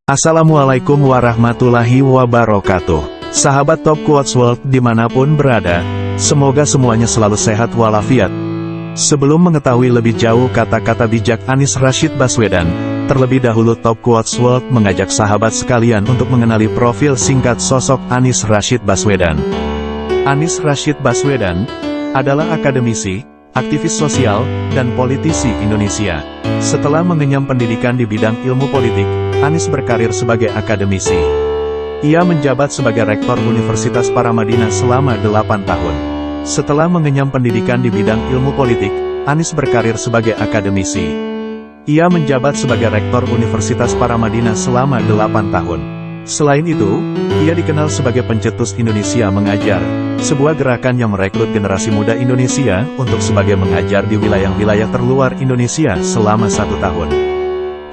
Assalamualaikum warahmatullahi wabarakatuh. Sahabat Top Quotes World dimanapun berada, semoga semuanya selalu sehat walafiat. Sebelum mengetahui lebih jauh kata-kata bijak Anies Rashid Baswedan, terlebih dahulu Top Quotes World mengajak sahabat sekalian untuk mengenali profil singkat sosok Anies Rashid Baswedan. Anies Rashid Baswedan adalah akademisi, aktivis sosial, dan politisi Indonesia. Setelah mengenyam pendidikan di bidang ilmu politik, Anies berkarir sebagai akademisi. Ia menjabat sebagai Rektor Universitas Paramadina selama 8 tahun. Setelah mengenyam pendidikan di bidang ilmu politik, Anies berkarir sebagai akademisi. Ia menjabat sebagai Rektor Universitas Paramadina selama 8 tahun. Selain itu, ia dikenal sebagai pencetus Indonesia Mengajar, sebuah gerakan yang merekrut generasi muda Indonesia untuk sebagai mengajar di wilayah-wilayah terluar Indonesia selama 1 tahun.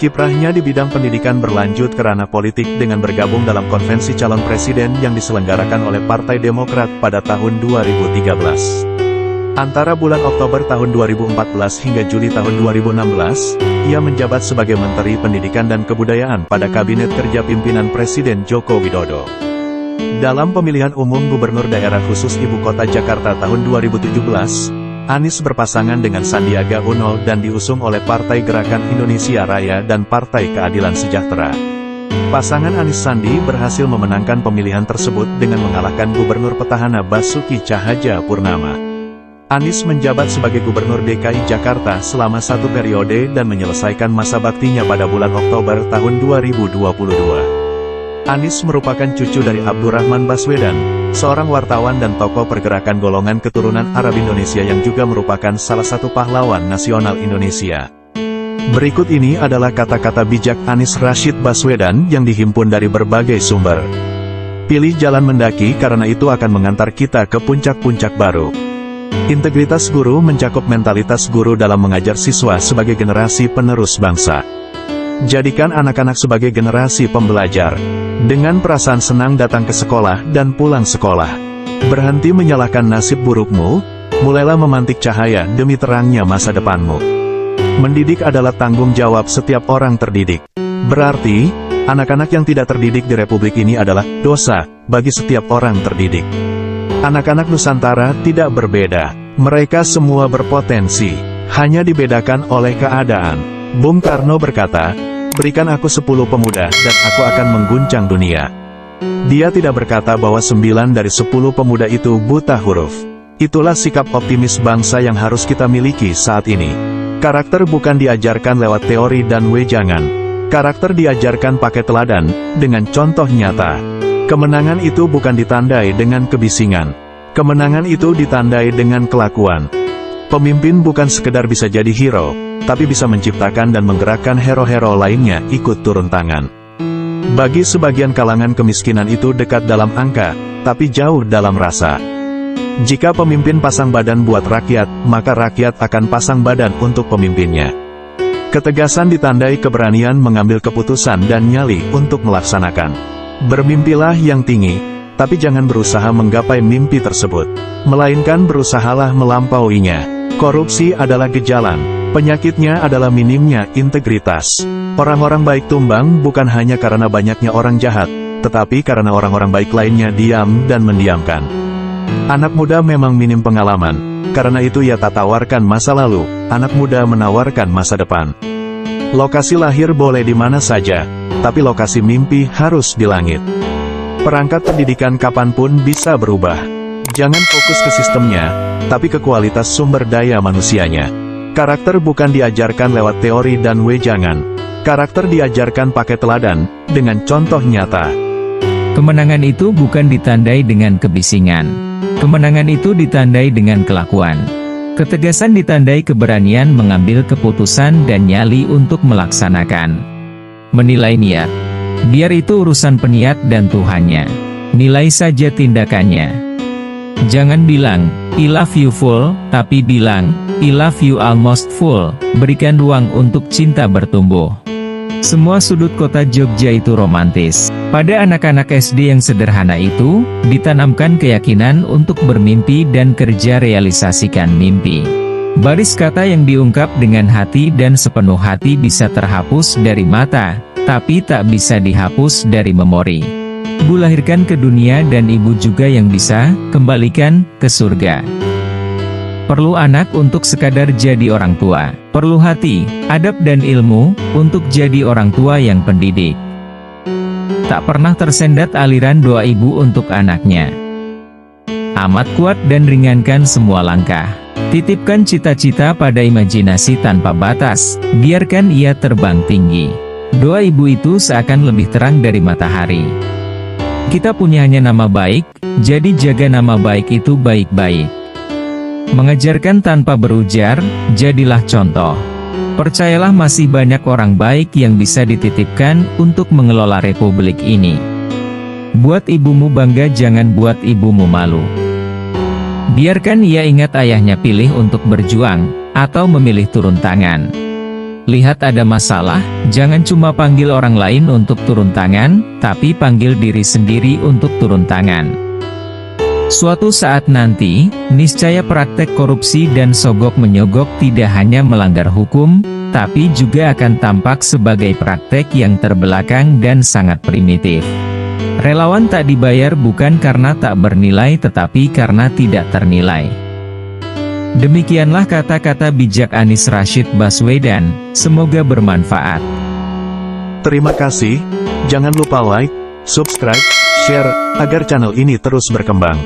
Kiprahnya di bidang pendidikan berlanjut ke ranah politik dengan bergabung dalam konvensi calon presiden yang diselenggarakan oleh Partai Demokrat pada tahun 2013. Antara bulan Oktober tahun 2014 hingga Juli tahun 2016, ia menjabat sebagai Menteri Pendidikan dan Kebudayaan pada Kabinet Kerja Pimpinan Presiden Joko Widodo. Dalam pemilihan umum Gubernur Daerah Khusus Ibu Kota Jakarta tahun 2017, Anies berpasangan dengan Sandiaga Uno dan diusung oleh Partai Gerakan Indonesia Raya dan Partai Keadilan Sejahtera. Pasangan Anies Sandi berhasil memenangkan pemilihan tersebut dengan mengalahkan Gubernur Petahana Basuki Cahayapurnama. Anies menjabat sebagai Gubernur DKI Jakarta selama 1 periode dan menyelesaikan masa baktinya pada bulan Oktober tahun 2022. Anies merupakan cucu dari Abdurrahman Baswedan, seorang wartawan dan tokoh pergerakan golongan keturunan Arab Indonesia yang juga merupakan salah satu pahlawan nasional Indonesia. Berikut ini adalah kata-kata bijak Anies Rashid Baswedan yang dihimpun dari berbagai sumber. Pilih jalan mendaki karena itu akan mengantar kita ke puncak-puncak baru. Integritas guru mencakup mentalitas guru dalam mengajar siswa sebagai generasi penerus bangsa. Jadikan anak-anak sebagai generasi pembelajar. Dengan perasaan senang datang ke sekolah dan pulang sekolah. Berhenti menyalahkan nasib burukmu, mulailah memantik cahaya demi terangnya masa depanmu. Mendidik adalah tanggung jawab setiap orang terdidik. Berarti, anak-anak yang tidak terdidik di Republik ini adalah dosa bagi setiap orang terdidik. Anak-anak Nusantara tidak berbeda. Mereka semua berpotensi, hanya dibedakan oleh keadaan. Bung Karno berkata, "Berikan aku 10 pemuda, dan aku akan mengguncang dunia." Dia tidak berkata bahwa 9 dari 10 pemuda itu buta huruf. Itulah sikap optimis bangsa yang harus kita miliki saat ini. Karakter bukan diajarkan lewat teori dan wejangan. Karakter diajarkan pakai teladan, dengan contoh nyata. Kemenangan itu bukan ditandai dengan kebisingan. Kemenangan itu ditandai dengan kelakuan. Pemimpin bukan sekedar bisa jadi hero, tapi bisa menciptakan dan menggerakkan hero-hero lainnya ikut turun tangan. Bagi sebagian kalangan kemiskinan itu dekat dalam angka, tapi jauh dalam rasa. Jika pemimpin pasang badan buat rakyat, maka rakyat akan pasang badan untuk pemimpinnya. Ketegasan ditandai keberanian mengambil keputusan dan nyali untuk melaksanakan. Bermimpilah yang tinggi, tapi jangan berusaha menggapai mimpi tersebut, melainkan berusahalah melampauinya. Korupsi adalah gejalan. Penyakitnya adalah minimnya integritas. Orang-orang baik tumbang bukan hanya karena banyaknya orang jahat, tetapi karena orang-orang baik lainnya diam dan mendiamkan. Anak muda memang minim pengalaman, karena itu ia tak tawarkan masa lalu, anak muda menawarkan masa depan. Lokasi lahir boleh di mana saja, tapi lokasi mimpi harus di langit. Perangkat pendidikan kapanpun bisa berubah. Jangan fokus ke sistemnya, tapi ke kualitas sumber daya manusianya. Karakter bukan diajarkan lewat teori dan wejangan. Karakter diajarkan pakai teladan, dengan contoh nyata. Kemenangan itu bukan ditandai dengan kebisingan. Kemenangan itu ditandai dengan kelakuan. Ketegasan ditandai keberanian mengambil keputusan dan nyali untuk melaksanakan. Menilai niat. Biar itu urusan peniat dan Tuhannya. Nilai saja tindakannya. Jangan bilang, "I love you full," tapi bilang, "I love you almost full." Berikan ruang untuk cinta bertumbuh. Semua sudut kota Jogja itu romantis. Pada anak-anak SD yang sederhana itu, ditanamkan keyakinan untuk bermimpi dan kerja realisasikan mimpi. Baris kata yang diungkap dengan hati dan sepenuh hati bisa terhapus dari mata, tapi tak bisa dihapus dari memori. Ibu lahirkan ke dunia dan ibu juga yang bisa kembalikan ke surga. Perlu anak untuk sekadar jadi orang tua. Perlu hati, adab dan ilmu untuk jadi orang tua yang pendidik. Tak pernah tersendat aliran doa ibu untuk anaknya. Amat kuat dan ringankan semua langkah. Titipkan cita-cita pada imajinasi tanpa batas, biarkan ia terbang tinggi. Doa ibu itu seakan lebih terang dari matahari. Kita punya hanya nama baik, jadi jaga nama baik itu baik-baik. Mengajarkan tanpa berujar, jadilah contoh. Percayalah masih banyak orang baik yang bisa dititipkan untuk mengelola republik ini. Buat ibumu bangga, jangan buat ibumu malu. Biarkan ia ingat ayahnya pilih untuk berjuang, atau memilih turun tangan. Lihat ada masalah, jangan cuma panggil orang lain untuk turun tangan, tapi panggil diri sendiri untuk turun tangan. Suatu saat nanti, niscaya praktek korupsi dan sogok-menyogok tidak hanya melanggar hukum, tapi juga akan tampak sebagai praktek yang terbelakang dan sangat primitif. Relawan tak dibayar bukan karena tak bernilai tetapi karena tidak ternilai. Demikianlah kata-kata bijak Anies Rashid Baswedan, semoga bermanfaat. Terima kasih, jangan lupa like, subscribe, share, agar channel ini terus berkembang.